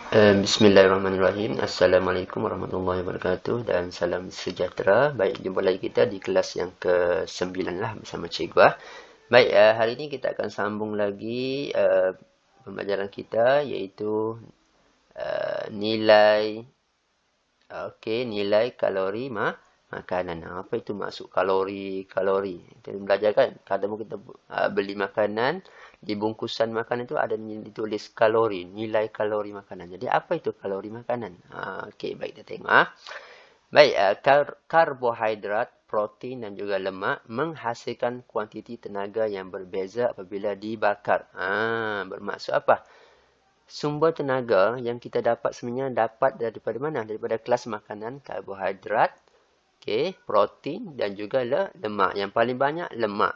Bismillahirrahmanirrahim. Assalamualaikum warahmatullahi wabarakatuh dan salam sejahtera. Baik, jumpa lagi kita di kelas yang ke-9 lah bersama Cikgu. Baik, hari ini kita akan sambung lagi pembelajaran kita iaitu nilai nilai kalori makanan. Apa itu maksud kalori? Kita belajar kan, kadang kita beli makanan, di bungkusan makanan itu ada ditulis kalori, nilai kalori makanan. Jadi apa itu kalori makanan? Okey, baik kita tengok. Baik, karbohidrat, protein dan juga lemak menghasilkan kuantiti tenaga yang berbeza apabila dibakar. Bermaksud apa? Sumber tenaga yang kita dapat sebenarnya dapat daripada mana? Daripada kelas makanan karbohidrat, protein dan juga lemak. Yang paling banyak lemak.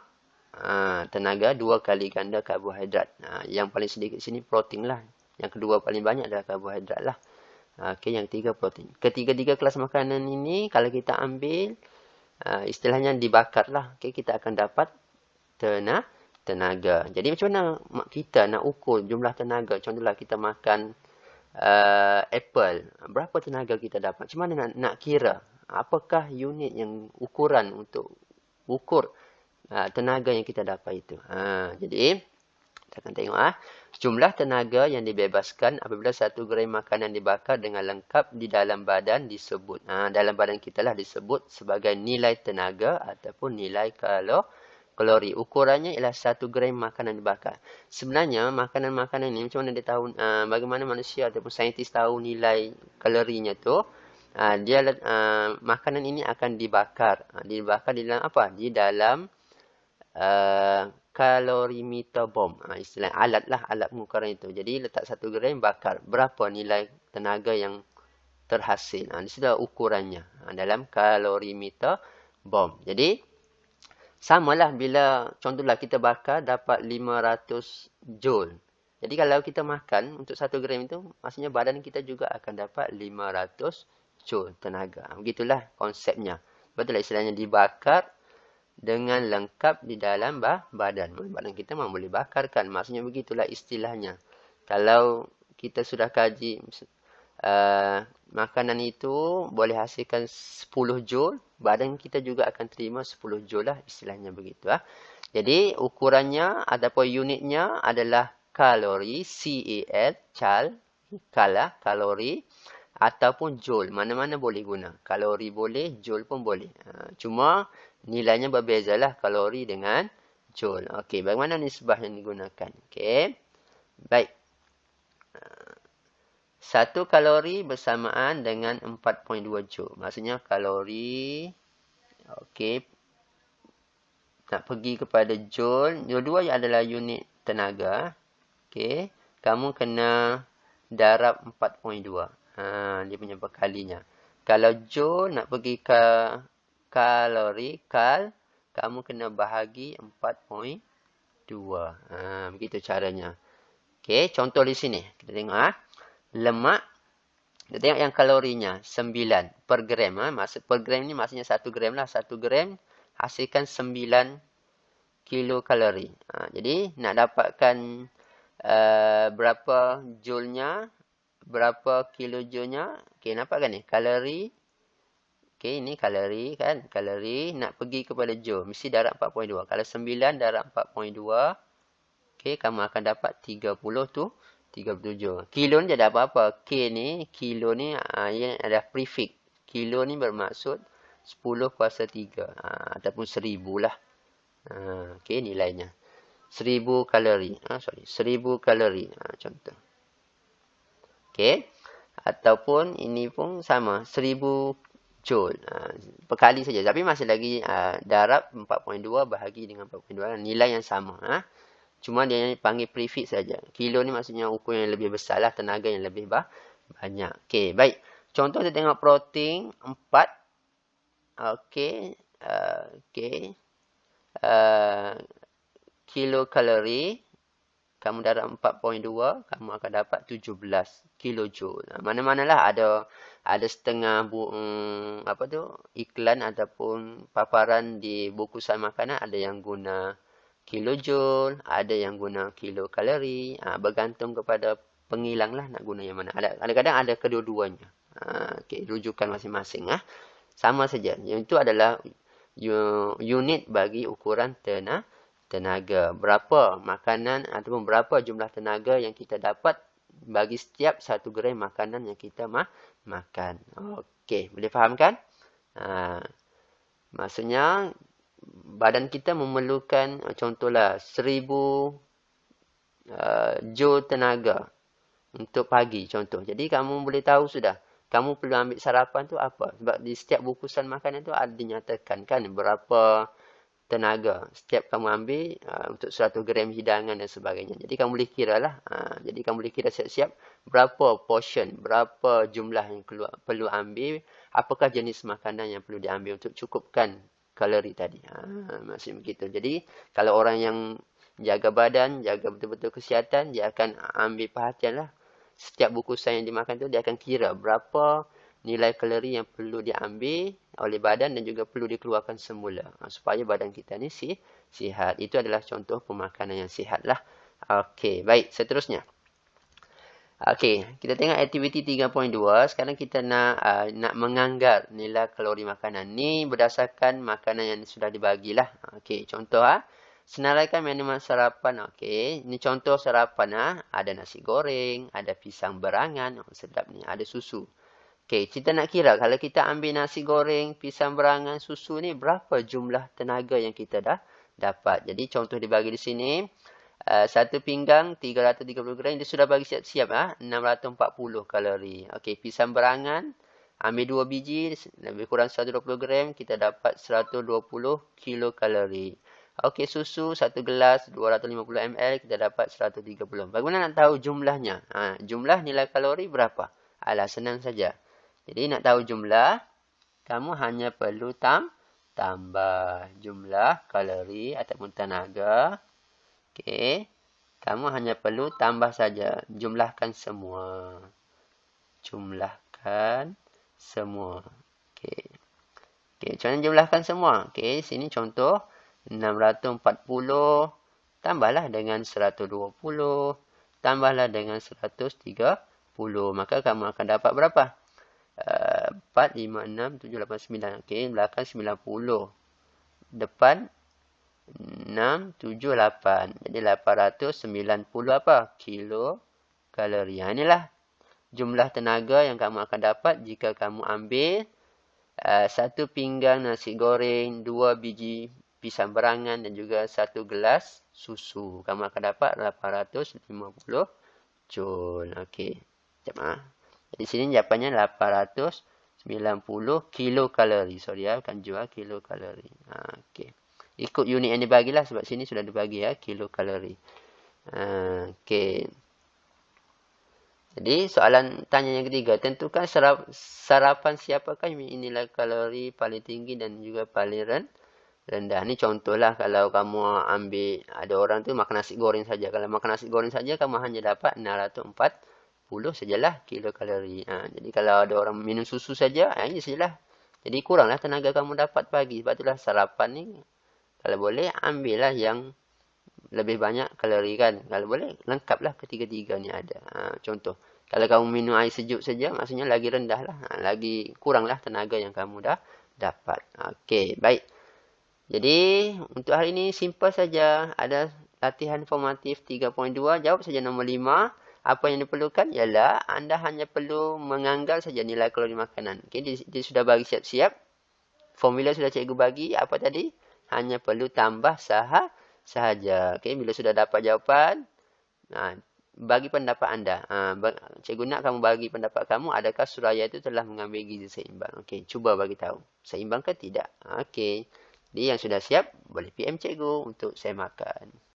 Tenaga 2 kali ganda karbohidrat. Yang paling sedikit sini protein lah. Yang kedua paling banyak adalah karbohidrat lah. Yang tiga protein. Ketiga-tiga kelas makanan ini kalau kita ambil istilahnya dibakar lah. Kita akan dapat tenaga. Jadi macam mana kita nak ukur jumlah tenaga? Contohlah kita makan apple. Berapa tenaga kita dapat? Macam mana nak kira? Apakah unit yang ukuran untuk ukur tenaga yang kita dapat itu? Jadi kita akan tengok jumlah tenaga yang dibebaskan apabila 1 gram makanan dibakar dengan lengkap di dalam badan disebut. Dalam badan kita lah disebut sebagai nilai tenaga ataupun nilai kalori. Ukurannya ialah 1 gram makanan dibakar. Sebenarnya makanan-makanan ini macam mana dia tahu, bagaimana manusia ataupun saintis tahu nilai kalorinya tu? Makanan ini akan dibakar. Dibakar di dalam apa? Di dalam kalorimeter bomb. Istilah alat lah, alat pengukuran itu. Jadi letak 1 gram bakar. Berapa nilai tenaga yang terhasil? Di situ ukurannya. Dalam kalorimeter bomb. Jadi samalah bila contohlah kita bakar dapat 500 joule. Jadi kalau kita makan untuk 1 gram itu, maksudnya badan kita juga akan dapat 500 joule tenaga. Begitulah konsepnya. Betul lah istilahnya dibakar dengan lengkap di dalam badan. Badan kita memang boleh bakarkan. Maksudnya begitulah istilahnya. Kalau kita sudah kaji makanan itu boleh hasilkan 10 joule, badan kita juga akan terima 10 joule lah, istilahnya begitu. Jadi ukurannya ataupun unitnya adalah kalori, kalori ataupun joule. Mana-mana boleh guna. Kalori boleh, joule pun boleh. Cuma nilainya berbezalah kalori dengan joule. Okey, bagaimana nisbah yang digunakan? Okey. Baik. 1 kalori bersamaan dengan 4.2 joule. Maksudnya kalori, nak pergi kepada joule. Dua-dua adalah unit tenaga. Kamu kena darab 4.2. Dia punya berkalinya. Kalau joule nak pergi ke kalori, kamu kena bahagi 4.2. Begitu caranya. Contoh di sini. Kita tengok lemak, kita tengok yang kalorinya 9 per gram. Maksud per gram ni maksudnya 1 gram lah. 1 gram hasilkan 9 kilokalori. Jadi nak dapatkan berapa joule-nya, berapa kilojoule-nya. Nampak kan ni? Kalori. Ini kalori kan. Kalori nak pergi kepada joule. Mesti darab 4.2. Kalau 9 darab 4.2. Kamu akan dapat 30 tu. 37. Kilo ni ada apa-apa. Kilo ni ia ada prefix. Kilo ni bermaksud 10 kuasa 3. Ataupun 1000 lah. Nilainya. 1000 kalori. 1000 kalori. Contoh. Ataupun ini pun sama. 1000 joule. Perkali saja. Tapi masih lagi darab 4.2 bahagi dengan 4.2. Nilai yang sama. Cuma dia panggil prefix saja. Kilo ni maksudnya ukuran yang lebih besar lah. Tenaga yang lebih banyak. Baik. Contoh kita tengok protein 4. Kilokalori. Kamu darab 4.2. Kamu akan dapat 17 kilojoule. Mana-manalah ada setengah iklan ataupun paparan di bungkusan makanan. Ada yang guna kilojoule, ada yang guna kilokalori. Bergantung kepada pengilang lah nak guna yang mana. Kadang-kadang ada kedua-duanya. Okey, rujukan masing-masing. Sama saja. Yang itu adalah unit bagi ukuran tenaga. Berapa makanan ataupun berapa jumlah tenaga yang kita dapat bagi setiap 1 gram makanan yang kita makan. Okey, boleh faham kan? Maksudnya badan kita memerlukan contohlah 1000 joule tenaga untuk pagi contoh. Jadi kamu boleh tahu sudah. Kamu perlu ambil sarapan tu apa? Sebab di setiap bungkusan makanan tu ada dinyatakan kan berapa tenaga setiap kamu ambil untuk 100 gram hidangan dan sebagainya. Jadi kamu boleh kira lah. Jadi kamu boleh kira siap-siap berapa portion, berapa jumlah yang perlu ambil, apakah jenis makanan yang perlu diambil untuk cukupkan kalori tadi. Maksudnya begitu. Jadi kalau orang yang jaga badan, jaga betul-betul kesihatan, dia akan ambil perhatian lah. Setiap bungkusan yang dimakan tu dia akan kira berapa nilai kalori yang perlu diambil oleh badan dan juga perlu dikeluarkan semula supaya badan kita ni sihat. Itu adalah contoh pemakanan yang sihat lah. Okey, baik, seterusnya. Okey, kita tengok aktiviti 3.2. Sekarang kita nak menganggar nilai kalori makanan. Ni berdasarkan makanan yang sudah dibagilah. Okey, contoh senaraikan minuman sarapan. Okey, ni contoh sarapan ada nasi goreng, ada pisang berangan, sedap ni, ada susu. Okey, kita nak kira kalau kita ambil nasi goreng, pisang berangan, susu ni berapa jumlah tenaga yang kita dah dapat. Jadi contoh dibagi di sini, satu pinggang 330 gram, dia sudah bagi siap-siap 640 kalori. Okey, pisang berangan ambil 2 biji, lebih kurang 120 gram, kita dapat 120 kilokalori. Okey, susu 1 gelas 250 ml, kita dapat 130. Bagaimana nak tahu jumlahnya? Jumlah nilai kalori berapa? Senang saja. Jadi nak tahu jumlah, kamu hanya perlu tambah jumlah kalori ataupun tenaga. Okey, kamu hanya perlu tambah saja. Jumlahkan semua. Jumlahkan semua. Okey. Okey, macam mana jumlahkan semua? Okey, sini contoh 640 tambahlah dengan 120 tambahlah dengan 130, maka kamu akan dapat berapa? 4, 5, 6, 7, 8, 9. Okey, belakang 90. Depan 6, 7, 8. Jadi 890 apa? Kilokalori. Inilah jumlah tenaga yang kamu akan dapat jika kamu ambil 1 pinggang nasi goreng, 2 biji pisang berangan dan juga 1 gelas susu. Kamu akan dapat 850 joule. Okey. Sekejap. Di sini jawapannya 890 kilokalori. Sorry bukan joule, kilokalori. Okey. Ikut unit yang dibagilah sebab sini sudah dibagi kilokalori. Okey. Jadi soalan tanya yang ketiga, tentukan sarapan siapakah yang nilai kalori paling tinggi dan juga paling rendah. Ni contohlah kalau kamu ambil, ada orang tu makan nasi goreng saja. Kalau makan nasi goreng saja, kamu hanya dapat 640 sajalah kilokalori. Jadi kalau ada orang minum susu saja, ini sajalah. Jadi kuranglah tenaga kamu dapat pagi. Sebab itulah sarapan ni, kalau boleh, ambillah yang lebih banyak kalori kan. Kalau boleh, lengkaplah ketiga-tiga ni ada. Contoh, kalau kamu minum air sejuk saja, maksudnya lagi rendah lah. Lagi kuranglah tenaga yang kamu dah dapat. Okey, baik. Jadi, untuk hari ini simple saja. Ada latihan formatif 3.2. Jawab saja nombor 5. Apa yang diperlukan ialah anda hanya perlu menganggar saja nilai kalori makanan. Okey, dia sudah bagi siap-siap. Formula sudah cikgu bagi. Apa tadi? Hanya perlu tambah sahaja. Okey, bila sudah dapat jawapan, bagi pendapat anda. Cikgu nak kamu bagi pendapat kamu, adakah Suraya itu telah mengambil gizi seimbang? Okey, cuba bagi tahu. Seimbang ke tidak? Okey. Jadi yang sudah siap, boleh PM cikgu untuk saya makan.